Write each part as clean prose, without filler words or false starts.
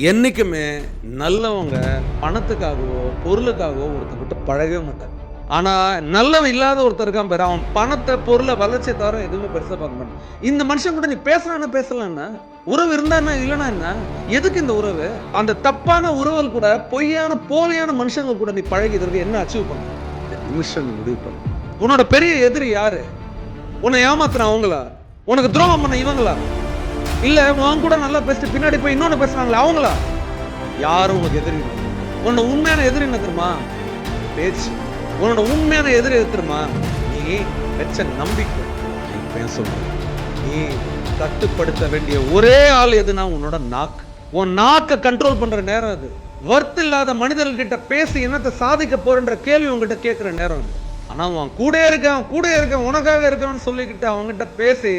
என்றைக்குமே நல்லவங்க பணத்துக்காகவோ பொருளுக்காகவோ ஒருத்தர்கிட்ட பழகவே மாட்டாங்க. ஆனால் நல்லவன் இல்லாத ஒருத்தர் இருக்கான் பேர், அவன் பணத்தை பொருளை வளர்ச்சியை தவிர எதுவுமே பெருசாக பார்க்க மாட்டான். இந்த மனுஷன் கூட நீ பேசலான்னா பேசலான்னா, உறவு இருந்தா என்ன இல்லைன்னா என்ன, எதுக்கு இந்த உறவு? அந்த தப்பான உறவுகள் கூட, பொய்யான போலியான மனுஷங்க கூட நீ பழகிதற்கு என்ன அச்சீவ் பண்ண? இந்த நிமிஷம் நீ முடிவு பண்ண. உன்னோட பெரிய எதிரி யாரு? உன்னை ஏமாத்துற அவங்களா? உனக்கு துரோகம் பண்ண இவங்களா? இல்ல உன் கூட நல்லா பேசிட்டு பின்னாடி போய் இன்னொன்னு பேசுறாங்களே அவங்களா? யாரும் உனக்கு எதிரி? உன்னோட உண்மையான எதிரி என்ன தெரியுமா? பேச்சு. உன்னோட உண்மையான எதிரி எது தெரியுமா? நீ வெச்ச நம்பிக்கை. நீ சொல்ற, நீ கட்டுப்படுத்த வேண்டிய ஒரே ஆள் எதுனா உன்னோட நாக்கு. உன் நாக்கை கண்ட்ரோல் பண்ற நேரம் அது. வர்த்து இல்லாத மனிதர்கிட்ட பேசி என்னத்தை சாதிக்க போறன்ற கேள்வி உங்ககிட்ட கேட்கிற நேரம் அது. ஆனா அவன் கூட இருக்கேன் உனக்காக இருக்கவன்னு சொல்லிக்கிட்டு அவங்ககிட்ட பேசி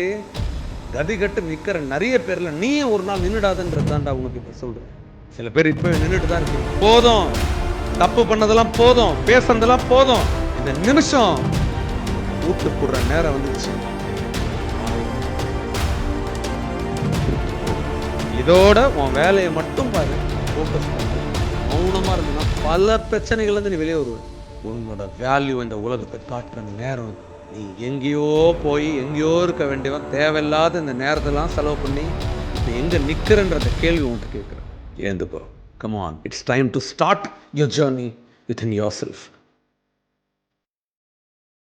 கதி கட்டு நிற்கிற நிறைய பேர்ல நீ ஒரு நாள் நின்றுடாதுன்றது தான்டா உனக்கு இப்ப சொல்றேன். சில பேர் இப்ப நின்றுட்டு தான் இருக்கு. போதும், தப்பு பண்ணதெல்லாம் போதும், பேசுனதெல்லாம் போதும். இந்த நிமிஷம் ஊட்டு போடுற நேரம் வந்துச்சு. இதோட உன் வேலையை மட்டும் பாரு, ஃபோக்கஸ் பண்ணு. மௌனமா இருந்ததுன்னா பல பிரச்சனைகள் இருந்து நீ வெளியே வருவ. உன்னோட வேல்யூ இந்த உலகத்தை காட்டுற நேரம். நீ எங்கேயோ போய் எங்கேயோ இருக்க வேண்டியவன் தேவையில்லாத இந்த நேரத்தெல்லாம் செலவு பண்ணி நீ எங்கே நிற்கிறன்ற கேள்வி உன்கிட்ட கேட்குறேன். ஏந்துக்கோ. Come on, it's time to start your journey within your self.